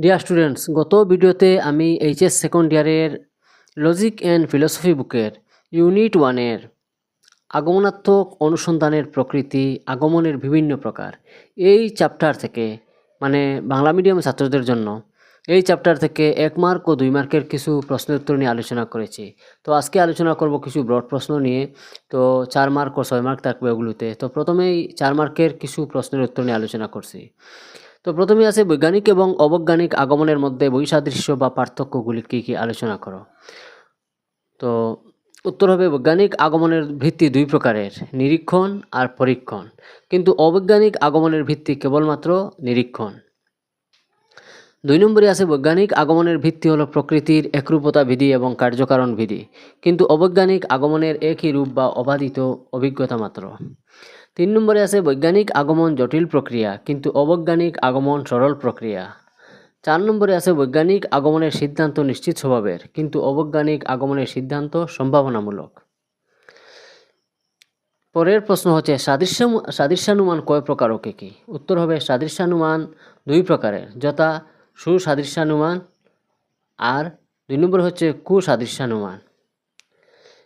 Dear students, গত ভিডিওতে আমি এইচএস সেকেন্ড ইয়ারের লজিক অ্যান্ড ফিলোসফি বুকের ইউনিট 1-এর আগমনাত্মক অনুসন্ধানের প্রকৃতি, আগমনের বিভিন্ন প্রকার এই চ্যাপ্টার থেকে, মানে বাংলা মিডিয়াম ছাত্রদের জন্য এই চ্যাপ্টার থেকে 1 মার্ক ও 2 মার্কের কিছু প্রশ্নের উত্তর নিয়ে আলোচনা করেছি। তো আজকে আলোচনা করব কিছু ব্রড প্রশ্ন নিয়ে। তো 4 মার্ক ও 6 মার্ক থাকবে ওগুলোতে। তো প্রথমেই 4 মার্কের কিছু প্রশ্নের উত্তর নিয়ে আলোচনা করছি। তো প্রথমে আছে বৈজ্ঞানিক এবং অবৈজ্ঞানিক আগমনের মধ্যে বৈসাদৃশ্য বা পার্থক্যগুলি কী কী আলোচনা করো। তো উত্তর হবে বৈজ্ঞানিক আগমনের ভিত্তি 2 প্রকারের, নিরীক্ষণ আর পরীক্ষণ, কিন্তু অবৈজ্ঞানিক আগমনের ভিত্তি কেবলমাত্র নিরীক্ষণ। 2 নম্বরে আছে বৈজ্ঞানিক আগমনের ভিত্তি হলো প্রকৃতির একরূপতা বিধি এবং কার্যকারণ বিধি, কিন্তু অবৈজ্ঞানিক আগমনের একই রূপ বা অবাধিত অভিজ্ঞতা মাত্র। 3 নম্বরে আছে বৈজ্ঞানিক আগমন জটিল প্রক্রিয়া, কিন্তু অবৈজ্ঞানিক আগমন সরল প্রক্রিয়া। 4 নম্বরে আছে বৈজ্ঞানিক আগমনের সিদ্ধান্ত নিশ্চিত স্বভাবের, কিন্তু অবৈজ্ঞানিক আগমনের সিদ্ধান্ত সম্ভাবনামূলক। পরের প্রশ্ন হচ্ছে সাদৃশ্যানুমান কয় প্রকার ও কী কী। উত্তর হবে সাদৃশ্যানুমান 2 প্রকারের, যথা সুসাদৃশ্যানুমান আর 2 নম্বর হচ্ছে কুসাদৃশ্যানুমান।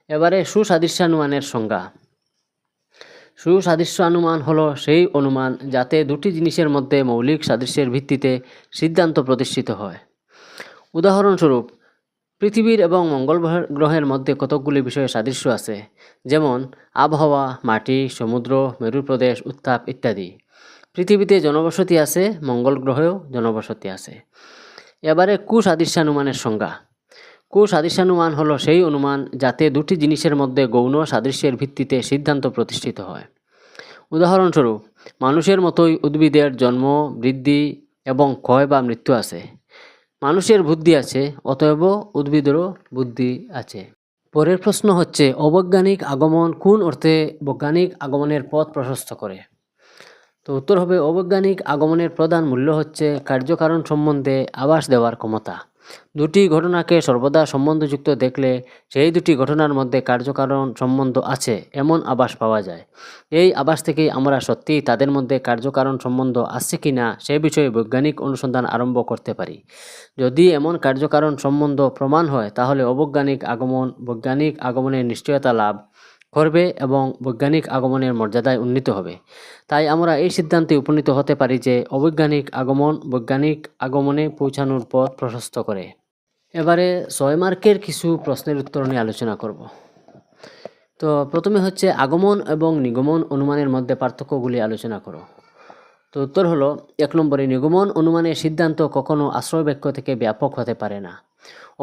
এবারে সুসাদৃশ্যানুমানের সংজ্ঞা। সুসাদৃশ্যানুমান হলো সেই অনুমান যাতে দুটি জিনিসের মধ্যে মৌলিক সাদৃশ্যের ভিত্তিতে সিদ্ধান্ত প্রতিষ্ঠিত হয়। উদাহরণস্বরূপ, পৃথিবীর এবং মঙ্গল গ্রহের মধ্যে কতকগুলি বিষয়ে সাদৃশ্য আছে, যেমন আবহাওয়া, মাটি, সমুদ্র, মেরুপ্রদেশ, উত্তাপ ইত্যাদি। পৃথিবীতে জনবসতি আছে, মঙ্গল গ্রহেও জনবসতি আছে। এবারে কুসাদৃশ্যানুমানের সংজ্ঞা। কুসাদৃশ্যানুমান হলো সেই অনুমান যাতে দুটি জিনিসের মধ্যে গৌণ সাদৃশ্যের ভিত্তিতে সিদ্ধান্ত প্রতিষ্ঠিত হয়। উদাহরণস্বরূপ, মানুষের মতোই উদ্ভিদের জন্ম, বৃদ্ধি এবং ক্ষয় বা মৃত্যু আছে। মানুষের বুদ্ধি আছে, অতএব উদ্ভিদেরও বুদ্ধি আছে। পরের প্রশ্ন হচ্ছে অবৈজ্ঞানিক আগমন কোন অর্থে বৈজ্ঞানিক আগমনের পথ প্রশস্ত করে। তো উত্তর হবে অবৈজ্ঞানিক আগমনের প্রধান মূল্য হচ্ছে কার্যকারণ সম্বন্ধে আভাস দেওয়ার ক্ষমতা। দুটি ঘটনাকে সর্বদা সম্বন্ধযুক্ত দেখলে সেই দুটি ঘটনার মধ্যে কার্যকারণ সম্বন্ধ আছে এমন আভাস পাওয়া যায়। এই আভাস থেকেই আমরা সত্যিই তাদের মধ্যে কার্যকারণ সম্বন্ধ আছে কি না সে বিষয়ে বৈজ্ঞানিক অনুসন্ধান আরম্ভ করতে পারি। যদি এমন কার্যকারণ সম্বন্ধ প্রমাণ হয়, তাহলে অবৈজ্ঞানিক আগমন বৈজ্ঞানিক আগমনের নিশ্চয়তা লাভ করবে এবং বৈজ্ঞানিক আগমনের মর্যাদায় উন্নীত হবে। তাই আমরা এই সিদ্ধান্তে উপনীত হতে পারি যে অবৈজ্ঞানিক আগমন বৈজ্ঞানিক আগমনে পৌঁছানোর পথ প্রশস্ত করে। এবারে 6 মার্কের কিছু প্রশ্নের উত্তর নিয়ে আলোচনা করব। তো প্রথমে হচ্ছে আগমন এবং নিগমন অনুমানের মধ্যে পার্থক্যগুলি আলোচনা করো। তো উত্তর হলো 1 নম্বরে নিগমন অনুমানের সিদ্ধান্ত কখনো আশ্রয় বাক্য থেকে ব্যাপক হতে পারে না।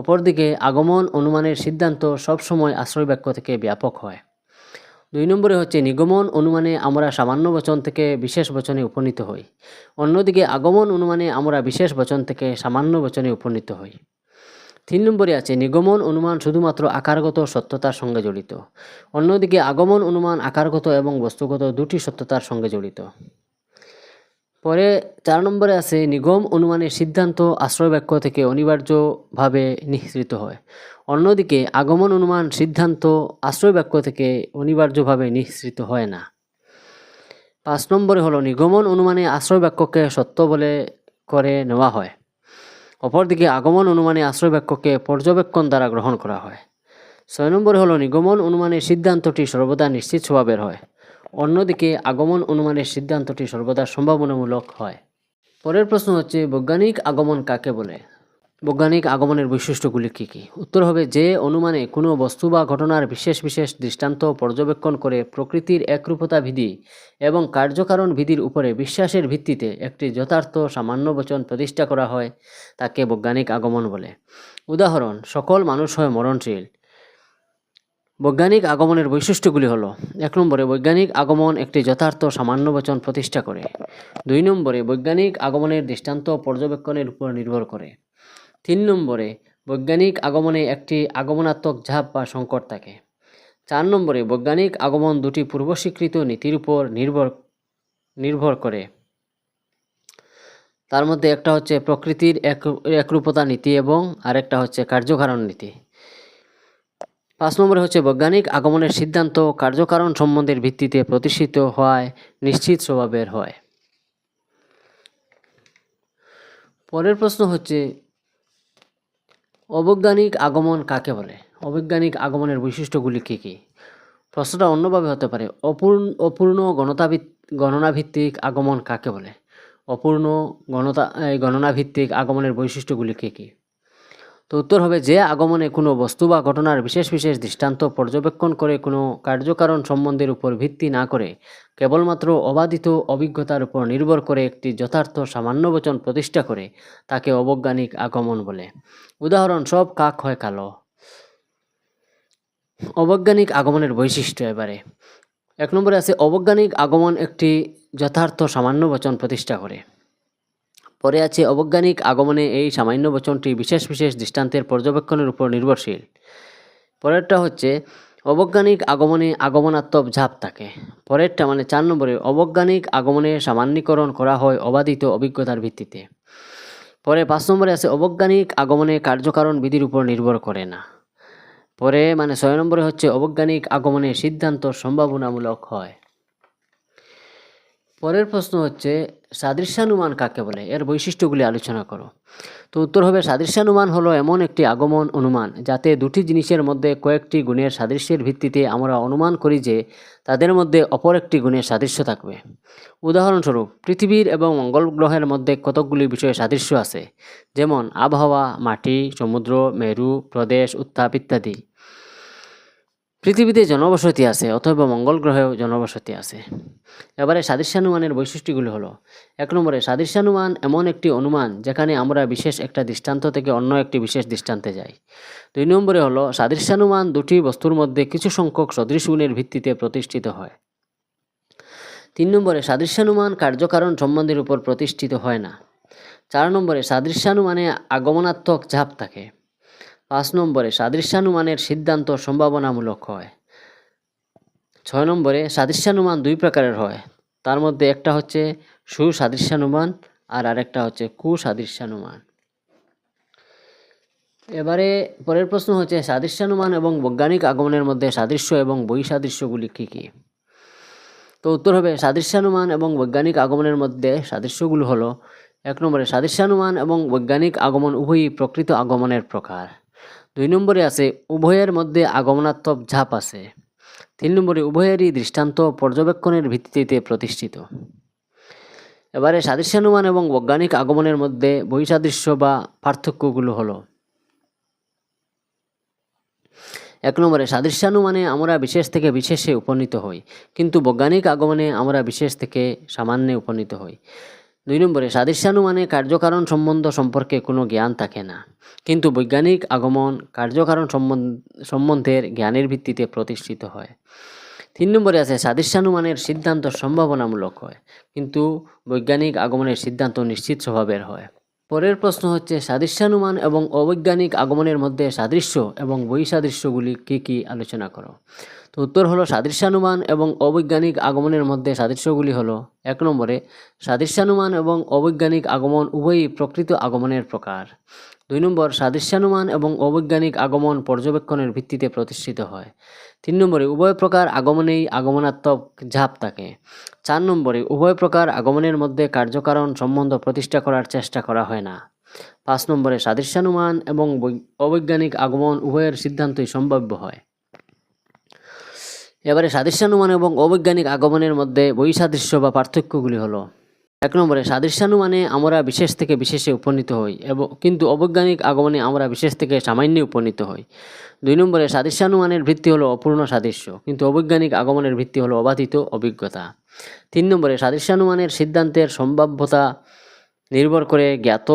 অপরদিকে আগমন অনুমানের সিদ্ধান্ত সবসময় আশ্রয় বাক্য থেকে ব্যাপক হয়। 2 নম্বরে হচ্ছে নিগমন অনুমানে আমরা সামান্য বচন থেকে বিশেষ বচনে উপনীত হই, অন্যদিকে আগমন অনুমানে আমরা বিশেষ বচন থেকে সামান্য বচনে উপনীত হই। 3 নম্বরে আছে নিগমন অনুমান শুধুমাত্র আকারগত সত্যতার সঙ্গে জড়িত, অন্যদিকে আগমন অনুমান আকারগত এবং বস্তুগত দুটি সত্যতার সঙ্গে জড়িত। পরে 4 নম্বরে আছে নিগম অনুমানের সিদ্ধান্ত আশ্রয় বাক্য থেকে অনিবার্যভাবে নিঃসৃত হয়, অন্যদিকে আগমন অনুমান সিদ্ধান্ত আশ্রয় বাক্য থেকে অনিবার্যভাবে নিঃসৃত হয় না। 5 নম্বরে হলো নিগমন অনুমানে আশ্রয় বাক্যকে সত্য বলে করে নেওয়া হয়, অপরদিকে আগমন অনুমানে আশ্রয় বাক্যকে পর্যবেক্ষণ দ্বারা গ্রহণ করা হয়। 6 নম্বরে হলো নিগমন অনুমানের সিদ্ধান্তটি সর্বদা নিশ্চিত স্বভাবের হয়, অন্যদিকে আগমন অনুমানের সিদ্ধান্তটি সর্বদা সম্ভাবনামূলক হয়। পরের প্রশ্ন হচ্ছে বৈজ্ঞানিক আগমন কাকে বলে। বৈজ্ঞানিক আগমনের বৈশিষ্ট্যগুলি কী কী। উত্তর হবে যে অনুমানে কোনো বস্তু বা ঘটনার বিশেষ বিশেষ দৃষ্টান্ত পর্যবেক্ষণ করে প্রকৃতির একরূপতা বিধি এবং কার্যকারণ বিধির উপরে বিশ্বাসের ভিত্তিতে একটি যথার্থ সামান্য বচন প্রতিষ্ঠা করা হয়, তাকে বৈজ্ঞানিক আগমন বলে। উদাহরণ, সকল মানুষ হয় মরণশীল। বৈজ্ঞানিক আগমনের বৈশিষ্ট্যগুলি হলো 1 নম্বরে বৈজ্ঞানিক আগমন একটি যথার্থ সামান্য বচন প্রতিষ্ঠা করে। 2 নম্বরে বৈজ্ঞানিক আগমনের দৃষ্টান্ত পর্যবেক্ষণের উপর নির্ভর করে। 3 নম্বরে বৈজ্ঞানিক আগমনে একটি আগমনাত্মক ঝাপ বা সংকট থাকে। 4 নম্বরে বৈজ্ঞানিক আগমন দুটি পূর্বস্বীকৃত নীতির উপর নির্ভর করে। তার মধ্যে একটা হচ্ছে প্রকৃতির একরূপতা নীতি এবং আরেকটা হচ্ছে কার্যকারণ নীতি। 5 নম্বরে হচ্ছে বৈজ্ঞানিক আগমনের সিদ্ধান্ত কার্যকারণ সম্বন্ধের ভিত্তিতে প্রতিষ্ঠিত হওয়ায় নিশ্চিত স্বভাবের হয়। পরের প্রশ্ন হচ্ছে অবৈজ্ঞানিক আগমন কাকে বলে? অবৈজ্ঞানিক আগমনের বৈশিষ্ট্যগুলি কী কী? প্রশ্নটা অন্যভাবে হতে পারে, অপূর্ণ গণনাভিত্তিক আগমন কাকে বলে? অপূর্ণ গণনাভিত্তিক আগমনের বৈশিষ্ট্যগুলি কী কী? তো উত্তর হবে, যে আগমনে কোনো বস্তু বা ঘটনার বিশেষ বিশেষ দৃষ্টান্ত পর্যবেক্ষণ করে কোনো কার্যকারণ সম্বন্ধের উপর ভিত্তি না করে কেবলমাত্র অবাধিত অভিজ্ঞতার উপর নির্ভর করে একটি যথার্থ সামান্যবচন প্রতিষ্ঠা করে তাকে অবৈজ্ঞানিক আগমন বলে। উদাহরণ, সব কাক হয় কালো। অবৈজ্ঞানিক আগমনের বৈশিষ্ট্য এবারে 1 নম্বরে আছে অবৈজ্ঞানিক আগমন একটি যথার্থ সামান্যবচন প্রতিষ্ঠা করে। পরে আছে অবৈজ্ঞানিক আগমনে এই সামান্য বচনটি বিশেষ বিশেষ দৃষ্টান্তের পর্যবেক্ষণের উপর নির্ভরশীল। পরেরটা হচ্ছে অবৈজ্ঞানিক আগমনে আগমনাত্মক ঝাপ থাকে। পরেরটা 4 নম্বরে অবৈজ্ঞানিক আগমনে সামান্যীকরণ করা হয় অবাধিত অভিজ্ঞতার ভিত্তিতে। পরে 5 নম্বরে আছে অবৈজ্ঞানিক আগমনে কার্যকারণ বিধির উপর নির্ভর করে না। পরে 6 নম্বরে হচ্ছে অবৈজ্ঞানিক আগমনে সিদ্ধান্ত সম্ভাবনামূলক হয়। পরের প্রশ্ন হচ্ছে সাদৃশ্যানুমান কাকে বলে? এর বৈশিষ্ট্যগুলি আলোচনা করো। তো উত্তর হবে, সাদৃশ্যানুমান হলো এমন একটি আগমন অনুমান যাতে দুটি জিনিসের মধ্যে কয়েকটি গুণের সাদৃশ্যের ভিত্তিতে আমরা অনুমান করি যে তাদের মধ্যে অপর একটি গুণের সাদৃশ্য থাকবে। উদাহরণস্বরূপ, পৃথিবীর এবং মঙ্গল গ্রহের মধ্যে কতকগুলি বিষয়ে সাদৃশ্য আছে, যেমন আবহাওয়া, মাটি, সমুদ্র, মেরু প্রদেশ, উত্তাপ ইত্যাদি। পৃথিবীতে জনবসতি আছে, অথবা মঙ্গল গ্রহেও জনবসতি আছে। এবারে সাদৃশ্যানুমানের বৈশিষ্ট্যগুলো হলো, 1 নম্বরে সাদৃশ্যানুমান এমন একটি অনুমান যেখানে আমরা বিশেষ একটা দৃষ্টান্ত থেকে অন্য একটি বিশেষ দৃষ্টান্তে যাই। 2 নম্বরে হলো সাদৃশ্যানুমান দুটি বস্তুর মধ্যে কিছু সংখ্যক সদৃশ গুণের ভিত্তিতে প্রতিষ্ঠিত হয়। 3 নম্বরে সাদৃশ্যানুমান কার্যকারণ সম্বন্ধের উপর প্রতিষ্ঠিত হয় না। 4 নম্বরে সাদৃশ্যানুমানে আগমনাত্মক ঝাপ থাকে। 5 নম্বরে সাদৃশ্যানুমানের সিদ্ধান্ত সম্ভাবনামূলক হয়। 6 নম্বরে সাদৃশ্যানুমান 2 প্রকারের হয়, তার মধ্যে একটা হচ্ছে সুসাদৃশ্যানুমান আর আরেকটা হচ্ছে কুসাদৃশ্যানুমান। এবারে পরের প্রশ্ন হচ্ছে সাদৃশ্যানুমান এবং বৈজ্ঞানিক আগমনের মধ্যে সাদৃশ্য এবং বৈসাদৃশ্যগুলি কী কী? তো উত্তর হবে, সাদৃশ্যানুমান এবং বৈজ্ঞানিক আগমনের মধ্যে সাদৃশ্যগুলো হলো, 1 নম্বরে সাদৃশ্যানুমান এবং বৈজ্ঞানিক আগমন উভয়ই প্রকৃত আগমনের প্রকার। 2 নম্বরে আছে উভয়ের মধ্যে আগমনাত্মক ঝাপ আছে। 3 নম্বরে উভয়েরই দৃষ্টান্ত পর্যবেক্ষণের ভিত্তিতে প্রতিষ্ঠিত। এবারে সাদৃশ্যানুমান এবং বৈজ্ঞানিক আগমনের মধ্যে বৈসাদৃশ্য বা পার্থক্যগুলো হলো, 1 নম্বরে সাদৃশ্যানুমানে আমরা বিশেষ থেকে বিশেষে উপনীত হই, কিন্তু বৈজ্ঞানিক আগমনে আমরা বিশেষ থেকে সামান্যে উপনীত হই। 2 নম্বরে সাদৃশ্যানুমানে কার্যকারণ সম্বন্ধ সম্পর্কে কোনো জ্ঞান থাকে না, কিন্তু বৈজ্ঞানিক আগমন কার্যকারণ সম্বন্ধের জ্ঞানের ভিত্তিতে প্রতিষ্ঠিত হয়। 3 নম্বরে আছে সাদৃশ্যানুমানের সিদ্ধান্ত সম্ভাবনামূলক হয়, কিন্তু বৈজ্ঞানিক আগমনের সিদ্ধান্ত নিশ্চিত স্বভাবের হয়। পরের প্রশ্ন হচ্ছে সাদৃশ্যানুমান এবং অবৈজ্ঞানিক আগমনের মধ্যে সাদৃশ্য এবং বৈসাদৃশ্যগুলি কী কী আলোচনা করো। তো উত্তর হলো, সাদৃশ্যানুমান এবং অবৈজ্ঞানিক আগমনের মধ্যে সাদৃশ্যগুলি হলো, 1 নম্বরে সাদৃশ্যানুমান এবং অবৈজ্ঞানিক আগমন উভয়ই প্রকৃত আগমনের প্রকার। 2 নম্বর, সাদৃশ্যানুমান এবং অবৈজ্ঞানিক আগমন পর্যবেক্ষণের ভিত্তিতে প্রতিষ্ঠিত হয়। 3 নম্বরে উভয় প্রকার আগমনেই আগমনাত্মক ঝাপ থাকে। 4 নম্বরে উভয় প্রকার আগমনের মধ্যে কার্যকারণ সম্বন্ধ প্রতিষ্ঠা করার চেষ্টা করা হয় না। 5 নম্বরে সাদৃশ্যানুমান এবং অবৈজ্ঞানিক আগমন উভয়ের সিদ্ধান্তই সম্ভাব্য হয়। এবারে সাদৃশ্যানুমান এবং অবৈজ্ঞানিক আগমনের মধ্যে বৈসাদৃশ্য বা পার্থক্যগুলি হলো, 1 নম্বরে সাদৃশ্যানুমানে আমরা বিশেষ থেকে বিশেষে উপনীত হই, কিন্তু অবৈজ্ঞানিক আগমনে আমরা বিশেষ থেকে সামান্যে উপনীত হই। 2 নম্বরে সাদৃশ্যানুমানের ভিত্তি হলো অপূর্ণ সাদৃশ্য, কিন্তু অবৈজ্ঞানিক আগমনের ভিত্তি হলো অবাধিত অভিজ্ঞতা। 3 নম্বরে সাদৃশ্যানুমানের সিদ্ধান্তের সম্ভাব্যতা নির্ভর করে জ্ঞাত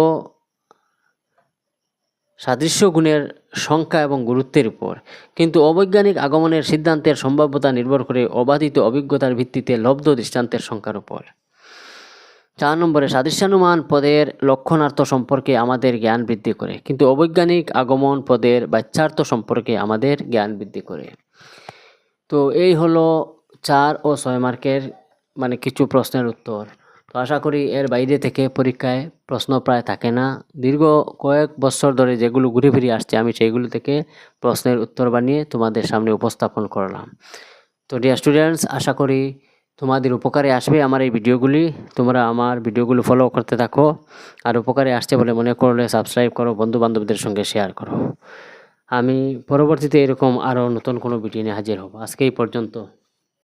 সাদৃশ্য গুণের সংখ্যা এবং গুরুত্বের উপর, কিন্তু অবৈজ্ঞানিক আগমনের সিদ্ধান্তের সম্ভাব্যতা নির্ভর করে অবাধিত অভিজ্ঞতার ভিত্তিতে লব্ধ দৃষ্টান্তের সংখ্যার উপর। 4 নম্বরে সাদৃশ্যানুমান পদের লক্ষণার্থ সম্পর্কে আমাদের জ্ঞান বৃদ্ধি করে, কিন্তু অবৈজ্ঞানিক আগমন পদের বাচ্যার্থ সম্পর্কে আমাদের জ্ঞান বৃদ্ধি করে। তো এই হলো 4 ও 6 মার্কের কিছু প্রশ্নের উত্তর। তো আশা করি এর বাইরে থেকে পরীক্ষায় প্রশ্ন প্রায় থাকে না। দীর্ঘ কয়েক বছর ধরে যেগুলো ঘুরে ফিরে আসছে আমি সেইগুলো থেকে প্রশ্নের উত্তর বানিয়ে তোমাদের সামনে উপস্থাপন করলাম। তো ডিয়ার স্টুডেন্টস, আশা করি তোমাদের উপকারে আসবে আমার এই ভিডিওগুলি। তোমরা আমার ভিডিওগুলো ফলো করতে থাকো, আর উপকারে আসছে বলে মনে করলে সাবস্ক্রাইব করো, বন্ধু বান্ধবদের সঙ্গে শেয়ার করো। আমি পরবর্তীতে এরকম আরও নতুন কোনো ভিডিও নিয়ে হাজির হব। আজকে এই পর্যন্ত।